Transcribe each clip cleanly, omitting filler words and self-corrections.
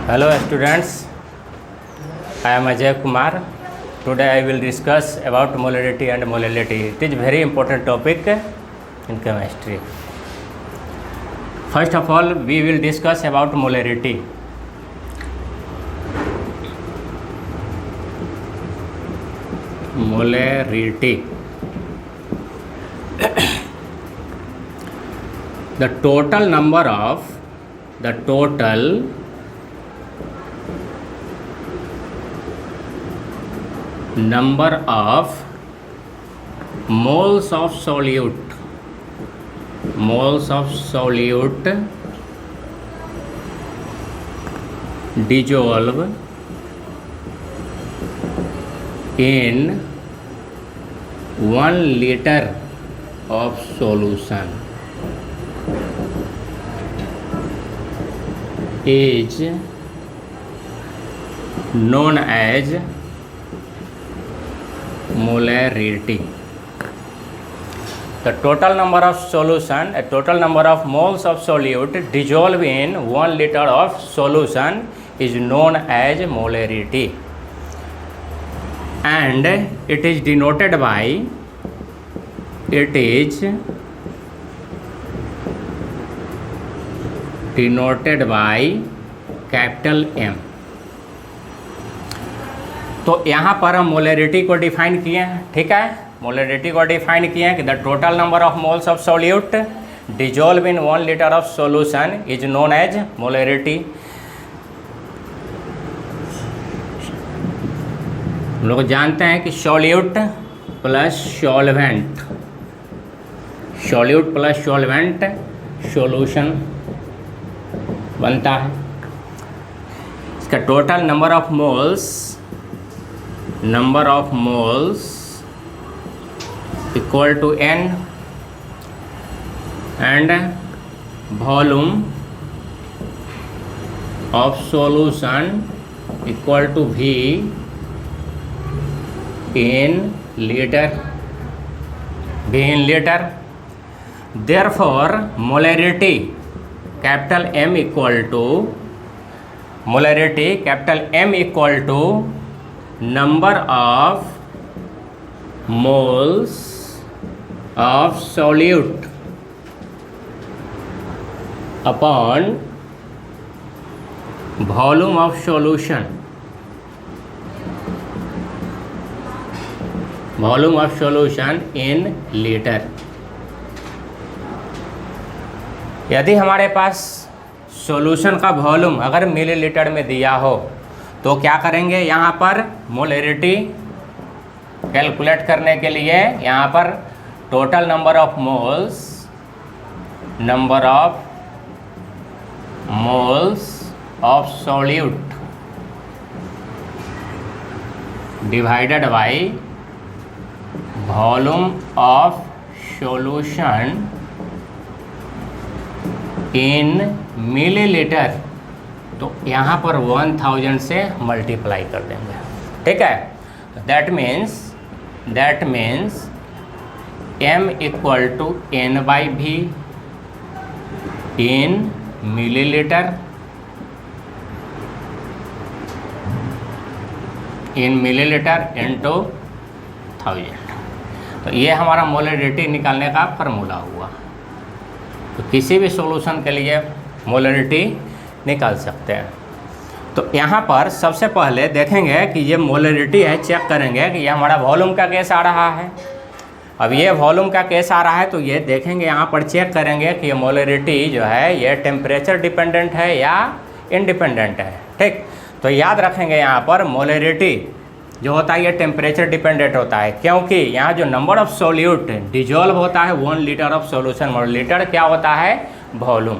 Hello students, I am Ajay Kumar. Today I will discuss about molarity and molality. It is very important topic in chemistry. First of all, we will discuss about molarity. Molarity. The total number of moles of solute dissolve in 1 liter of solution is known as molarity. The total number of moles of solute dissolved in 1 liter of solution is known as molarity, and it is denoted by capital M. तो यहाँ पर हम molarity को define किए हैं, ठीक है। Molarity को डिफाइन किए हैं कि the total number of moles of solute dissolve in 1 litre of solution is known as molarity. हम लोग जानते हैं कि सोल्यूट प्लस सॉल्वेंट सोल्यूशन बनता है। इसका total number of moles equal to N and volume of solution equal to V in liter. Therefore molarity capital M equal to number of moles of solute upon volume of solution in liter. यदि हमारे पास solution का volume अगर millilitre में दिया हो तो क्या करेंगे, यहाँ पर मोलरिटी कैलकुलेट करने के लिए यहाँ पर total number of moles of solute divided by volume of solution in millilitre, तो यहाँ पर 1000 से मल्टीप्लाई कर देंगे, ठीक है। That means M equal to N/V in millilitre into 1000। तो ये हमारा मोलरिटी निकालने का फार्मूला हुआ। तो किसी भी सॉल्यूशन के लिए मोलरिटी निकाल सकते हैं। तो यहाँ पर सबसे पहले देखेंगे कि ये मोलरिटी है, चेक करेंगे कि ये हमारा वॉल्यूम का केस आ रहा है। अब ये वॉल्यूम का केस आ रहा है तो ये देखेंगे, यहाँ पर चेक करेंगे कि ये मोलरिटी जो है ये टेम्परेचर डिपेंडेंट है या इंडिपेंडेंट है, ठीक। तो याद रखेंगे यहाँ पर मोलरिटी जो होता है ये टेम्परेचर डिपेंडेंट होता है, क्योंकि यहाँ जो नंबर ऑफ सोल्यूट डिजोल्व होता है 1 लीटर ऑफ सोल्यूशन, और लीटर क्या होता है, वॉल्यूम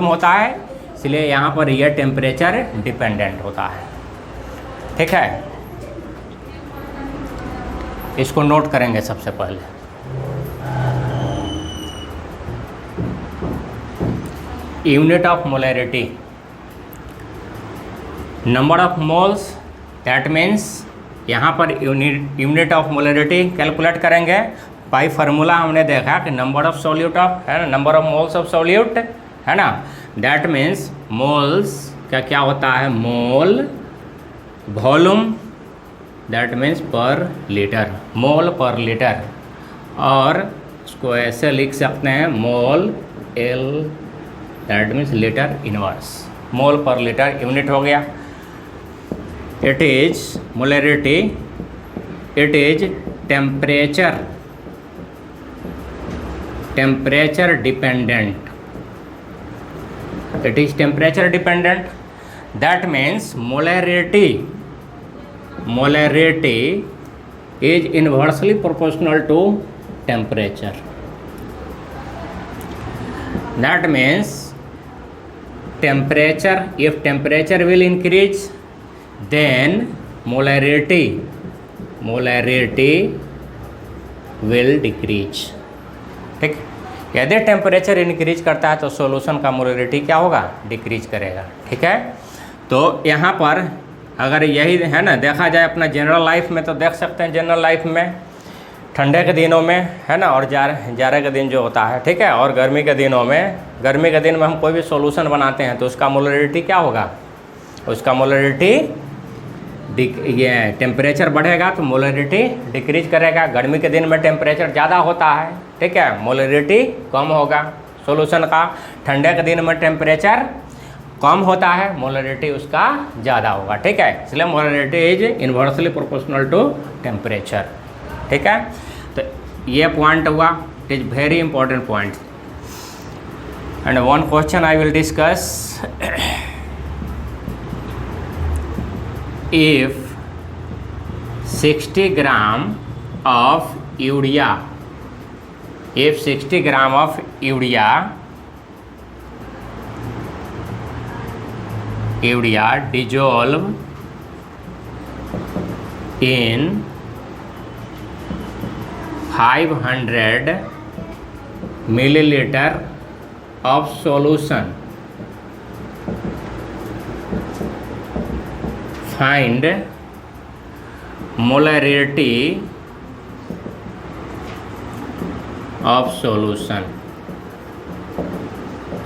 होता है, इसलिए यहाँ पर ये टेम्परेचर डिपेंडेंट होता है, ठीक है। इसको नोट करेंगे सबसे पहले। Unit of molarity, number of moles, that means यहाँ पर यूनिट ऑफ मोलरिटी कैलकुलेट करेंगे बाई फार्मूला। हमने देखा कि नंबर ऑफ सोल्यूट ऑफ है ना, number of moles of solute है ना, दैट मीन्स मोल्स का क्या होता है, mole volume, that means per litre, mole per litre, और इसको ऐसे लिख सकते हैं mole L, that means litre inverse, mole per litre unit हो गया। It is molarity, it is temperature, temperature dependent, it is temperature dependent, that means molarity is inversely proportional to temperature, that means temperature, if temperature will increase then molarity will decrease, ठीक। यदि temperature increase करता है तो solution का molarity क्या होगा, decrease करेगा, ठीक है। तो यहाँ पर अगर यही है ना देखा जाए अपना जनरल लाइफ में, तो देख सकते हैं जनरल लाइफ में ठंडे के दिनों में है ना, और जाड़े का दिन जो होता है, ठीक है, और गर्मी के दिनों में, गर्मी के दिन में हम कोई भी सॉल्यूशन बनाते हैं तो उसका मोलरिटी क्या होगा, उसका मोलरिटी ये टेम्परेचर बढ़ेगा तो मोलरिटी डिक्रीज करेगा। गर्मी के दिन में टेम्परेचर ज़्यादा होता है, ठीक है, मोलरिटी कम होगा सॉल्यूशन का। ठंडे के दिन में टेम्परेचर कम होता है, मोलरिटी उसका ज़्यादा होगा, ठीक है। इसलिए molarity is inversely proportional to temperature, ठीक है। तो ये पॉइंट हुआ, it is very important point. And one question I will discuss, if 60 gram of urea, if 60 gram of urea dissolve in 500 milliliter of solution, find molarity of solution,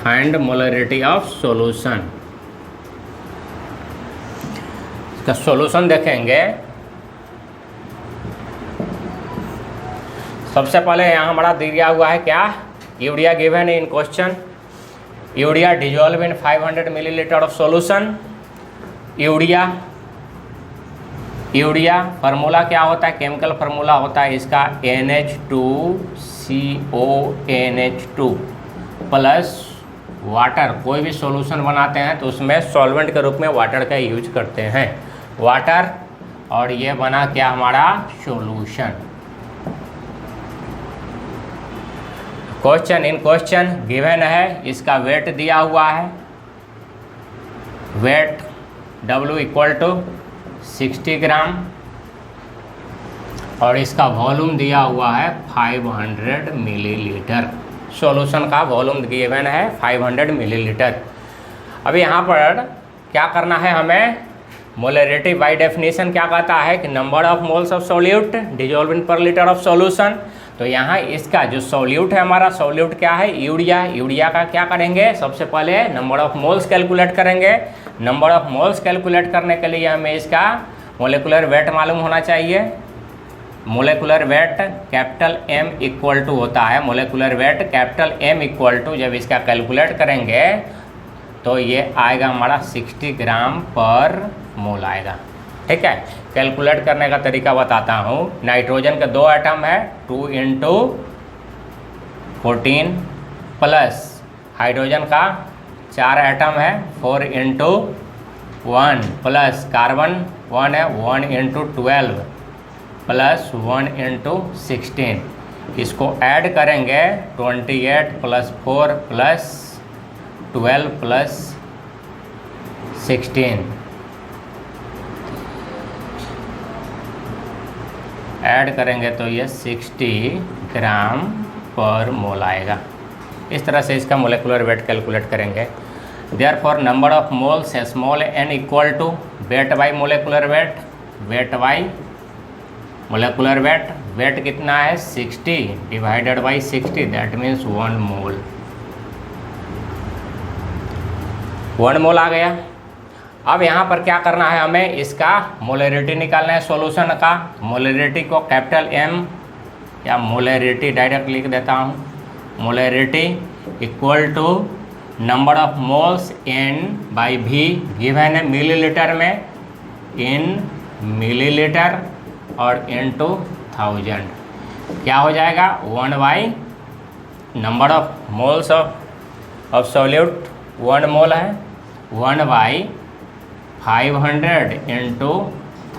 find molarity of solution। इसका solution देखेंगे। सबसे पहले यहाँ हमारा दिया हुआ है क्या, urea given in question, urea dissolve in 500 millilitre of solution. Urea formula क्या होता है, केमिकल फार्मूला होता है इसका NH2CONH2 प्लस वाटर। कोई भी सॉल्यूशन बनाते हैं तो उसमें सॉल्वेंट के रूप में वाटर का यूज करते हैं, वाटर, और ये बना क्या हमारा solution. Question in question given है, इसका वेट दिया हुआ है, वेट W इक्वल टू 60 ग्राम, और इसका वॉल्यूम दिया हुआ है 500 मिलीलीटर। सॉल्यूशन का वॉल्यूम गिवन है 500 मिलीलीटर। अब यहाँ पर क्या करना है हमें, मोलरिटी बाय डेफिनेशन क्या कहता है कि number of moles of solute dissolve in per litre of solution. तो यहाँ इसका जो सॉल्यूट है, हमारा सॉल्यूट क्या है, यूरिया। यूरिया का क्या करेंगे, सबसे पहले नंबर ऑफ मोल्स कैलकुलेट करेंगे। नंबर ऑफ मोल्स कैलकुलेट करने के लिए हमें इसका मोलिकुलर वेट मालूम होना चाहिए। Molecular weight capital M equal to होता है, molecular weight capital M equal to, जब इसका कैलकुलेट करेंगे तो ये आएगा हमारा 60 ग्राम पर मोल आएगा, ठीक है। कैलकुलेट करने का तरीका बताता हूँ। नाइट्रोजन के 2 एटम है, 2 × 14 प्लस हाइड्रोजन का 4 एटम है, 4 × 1 प्लस कार्बन 1 है, 1 × 12 प्लस 1 × 16। इसको ऐड करेंगे 28 प्लस 4 प्लस 12 प्लस 16, ऐड करेंगे तो ये 60 ग्राम पर मोल आएगा। इस तरह से इसका मोलिकुलर वेट कैलकुलेट करेंगे। Therefore number of moles small n equal to weight by molecular weight, weight by molecular weight. Weight कितना है 60 divided by 60, that means 1 mole. 1 mole आ गया। अब यहाँ पर क्या करना है, हमें इसका मोलरिटी निकालना है सॉल्यूशन का। मोलरिटी को कैपिटल M या मोलरिटी डायरेक्ट लिख देता हूँ, molarity equal to number of moles N/V given है मिलीलीटर में, इन मिलीलीटर और इनटू 1000 क्या हो जाएगा 1 by number of moles of solute 1 मोल है 1 बाई 500 इंटू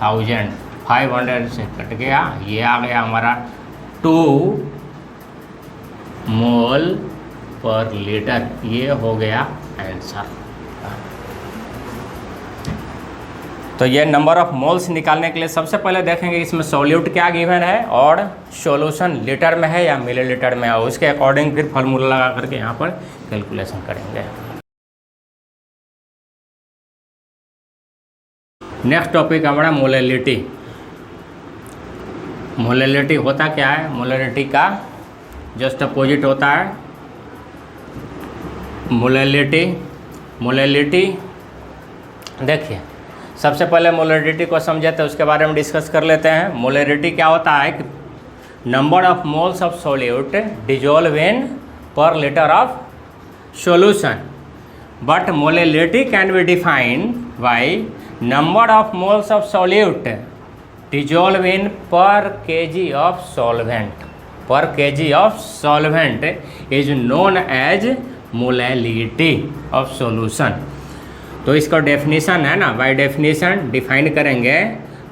1000, 500 से कट गया, ये आ गया हमारा 2 मोल पर लीटर, ये हो गया आंसर। तो ये नंबर ऑफ मोल्स निकालने के लिए सबसे पहले देखेंगे इसमें सॉल्यूट क्या गिवन है और सॉल्यूशन लीटर में है या मिलीलीटर में है, उसके अकॉर्डिंग फिर फार्मूला लगा करके यहाँ पर कैलकुलेशन करेंगे। नेक्स्ट टॉपिक हमारा मोलैलिटी। मोलैलिटी होता क्या है, मोलैलिटी का जस्ट अपोजिट होता है मोलैलिटी। देखिए सबसे पहले मोलैलिटी को समझे तो उसके बारे में डिस्कस कर लेते हैं। मोलैलिटी क्या होता है कि number of moles of solute dissolve in per litre of solution, but molality can be defined by number of moles of solute dissolved in per kg of solvent. Per kg of solvent is known as molality of solution. तो इसका definition है ना, by definition define करेंगे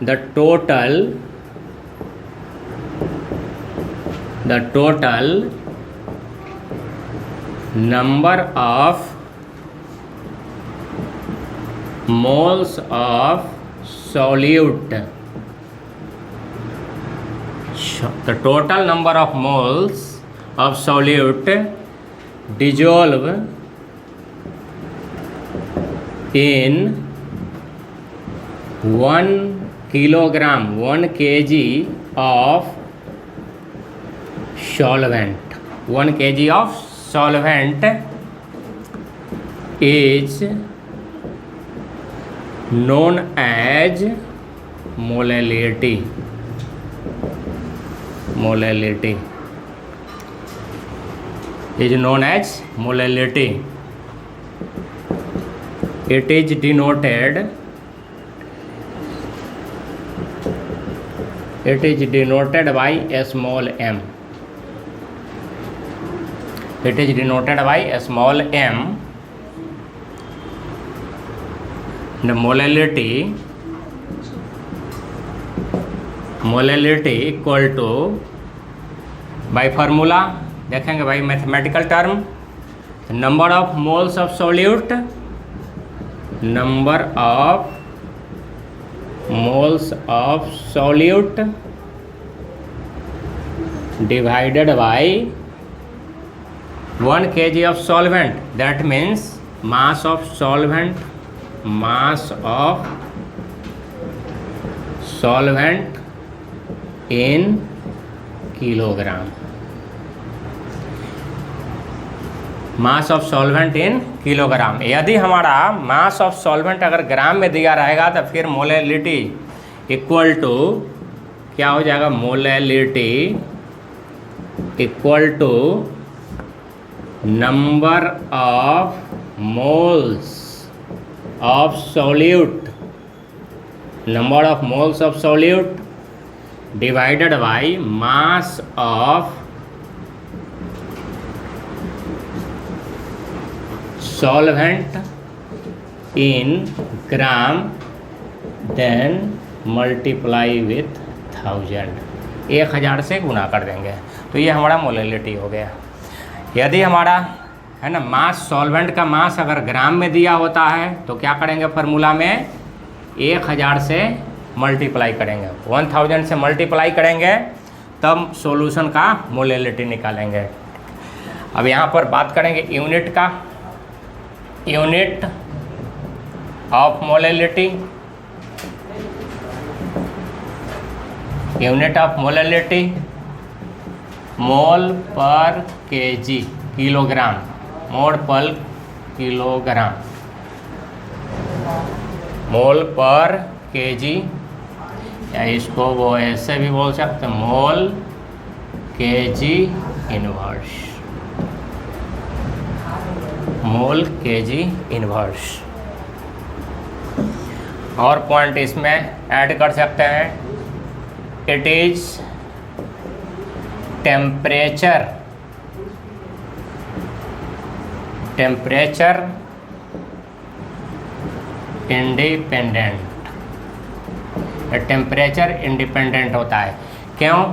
the total number of moles of solute, the total number of moles of solute dissolve in 1 kilogram 1 kg of solvent. 1 kg of solvent is known as molality. Molality is known as molality. It is denoted by a small m. It is denoted by a small m. The molality equal to by formula देखेंगे भाई mathematical term, number of moles of solute, number of moles of solute divided by 1 kg of solvent, that means mass of solvent, mass of solvent in kilogram, mass of solvent in kilogram. यदि हमारा मास of solvent अगर ग्राम में दिया रहेगा तो फिर molality equal to क्या हो जाएगा, molality equal to number of moles of solute, number of moles of solute divided by mass of solvent in gram, then multiply with 1000 से गुना कर देंगे तो ये हमारा मोलैलिटी हो गया। यदि हमारा है ना मास, सॉल्वेंट का मास अगर ग्राम में दिया होता है तो क्या करेंगे, फार्मूला में 1000 से मल्टीप्लाई करेंगे, 1000 से मल्टीप्लाई करेंगे तब सॉल्यूशन का मोलैलिटी निकालेंगे। अब यहाँ पर बात करेंगे यूनिट का, unit of molality, unit of molality mole per kg, kilogram, मोल पर किलोग्राम। मोल पर केजी, या इसको वो ऐसे भी बोल सकते हैं मोल केजी इनवर्स, मोल केजी इनवर्स। और पॉइंट इसमें ऐड कर सकते हैं, it is temperature independent, temperature independent होता है। क्यों?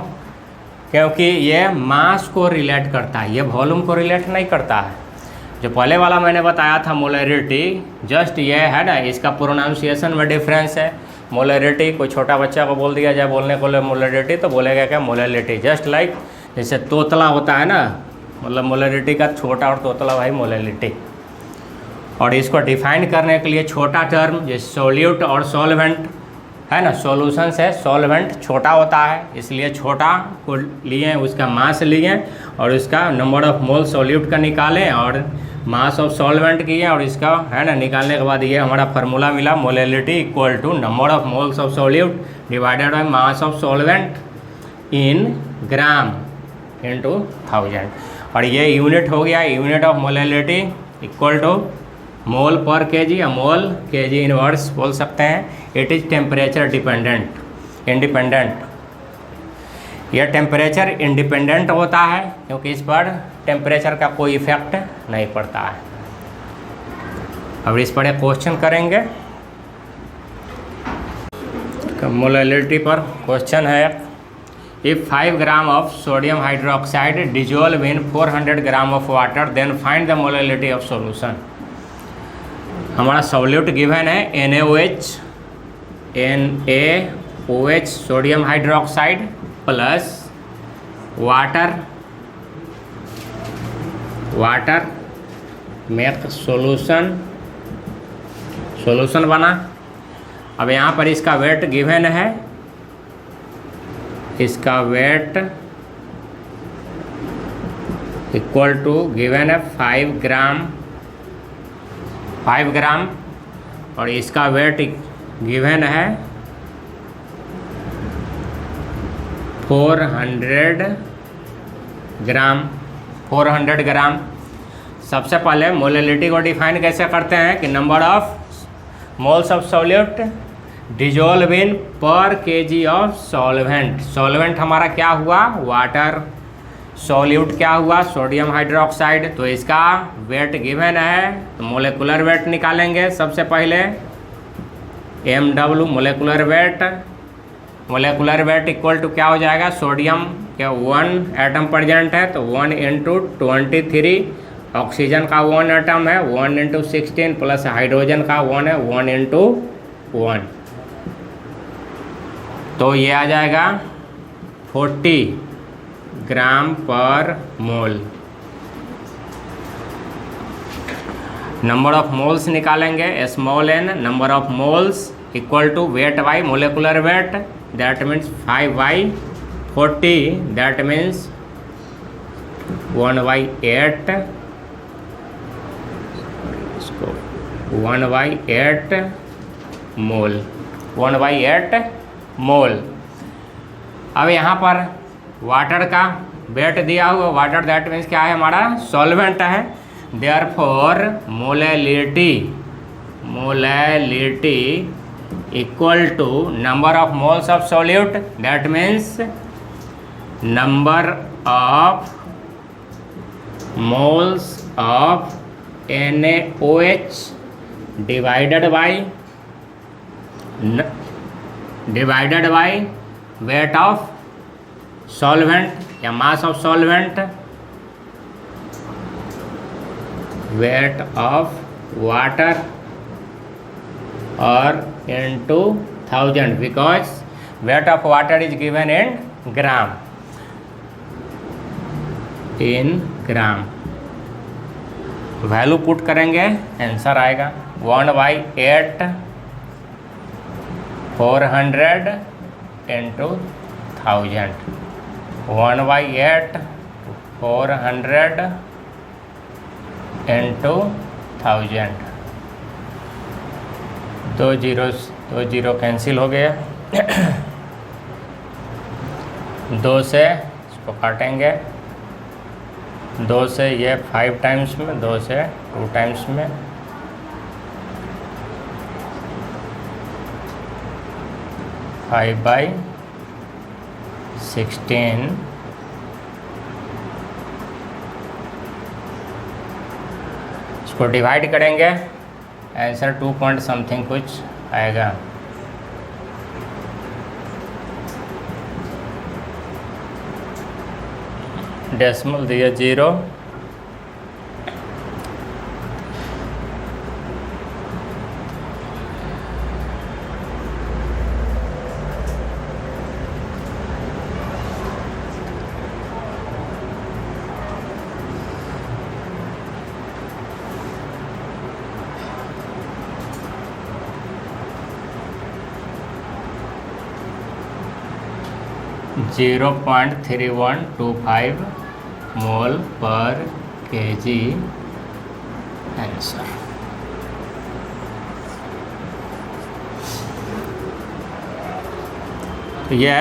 क्योंकि ये मास को रिलेट करता है, ये वॉल्यूम को रिलेट नहीं करता है। जो पहले वाला मैंने बताया था मोलरिटी, जस्ट ये है ना, इसका प्रोनाउंसिएशन में डिफरेंस है। मोलरिटी, कोई छोटा बच्चा को बोल दिया जाए बोलने को मोलरिटी तो बोलेगा क्या मोलरिटी, जस्ट लाइक जैसे तोतला होता है ना, मतलब मोलरिटी का छोटा और तोतला भाई मोलरिटी। और इसको डिफाइन करने के लिए छोटा टर्म जैसे सोल्यूट और सॉल्वेंट है ना, सॉल्यूशन से सॉल्वेंट छोटा होता है, इसलिए छोटा को लिए, उसका मास लिए और उसका नंबर ऑफ मोल सॉल्यूट का निकालें और मास ऑफ सॉल्वेंट किए, और इसका है ना निकालने के बाद ये हमारा फार्मूला मिला, molarity equal to number of moles of solute divided by mass of solvent in gram into 1000। और ये यूनिट हो गया, unit of molarity equal to mole per kg या मोल केजी इनवर्स बोल सकते हैं। It is temperature independent. यह temperature independent होता है क्योंकि इस पर टेम्परेचर का कोई इफेक्ट नहीं पड़ता है। अब इस पर एक क्वेश्चन करेंगे, मोलरिटी पर क्वेश्चन है, if 5 gram of sodium hydroxide dissolve in 400 gram of water then find the molarity of solution. हमारा सॉल्यूट गिवन है NaOH sodium hydroxide plus water make solution बना। अब यहाँ पर इसका वेट गिवन है, इसका वेट इक्वल टू गिवन है 5 ग्राम और इसका वेट गिवन है 400 ग्राम। सबसे पहले मोलरिटी को डिफाइन कैसे करते हैं कि number of moles of solute dissolve in पर केजी ऑफ सॉल्वेंट। सॉल्वेंट हमारा क्या हुआ, वाटर। सॉल्यूट क्या हुआ, सोडियम हाइड्रोक्साइड। तो इसका वेट गिवन है, तो मोलेकुलर वेट निकालेंगे सबसे पहले। MW molecular weight equal to क्या हो जाएगा, सोडियम क्या 1 एटम प्रेजेंट है तो 1 × 23, ऑक्सीजन का 1 एटम है 1 × 16 प्लस हाइड्रोजन का 1 है 1 × 1, तो ये आ जाएगा 40 ग्राम पर मोल। नंबर ऑफ मोल्स निकालेंगे, small n number of moles equal to weight by molecular weight, that means 5/40, that means 1/8 mole, 1/8 mole. अब यहाँ पर वाटर का वेट दिया हुआ, वाटर दैट मीन्स क्या है, हमारा सॉल्वेंट है। Therefore molality equal to number of moles of solute, that means number of moles of NaOH divided by weight of solvent या mass of solvent, weight of water और into 1000 because weight of water is given in gram, value put करेंगे answer आएगा 1/8 400 × 1000, 1/8 400 × 1000, दो zero cancel हो गया। 2 से इसको काटेंगे, 2 से ये 5 टाइम्स में, 2 से 2 टाइम्स में, 5/16। इसको डिवाइड करेंगे, आंसर 2 पॉइंट समथिंग कुछ आएगा। डेसिमल दिया 0, (0.3125 मोल पर kg आंसर। तो यह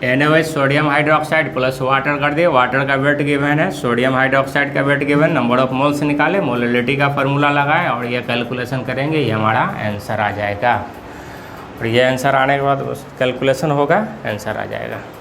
NaOH sodium hydroxide plus water कर दिए, वाटर का वेट गिवन है, सोडियम हाइड्रोक्साइड का wait given, number of moles निकाले, मोलरिटी का फार्मूला लगाएं और ये कैलकुलेशन करेंगे, ये हमारा आंसर आ जाएगा। और ये आंसर आने के बाद कैलकुलेशन होगा, आंसर आ जाएगा।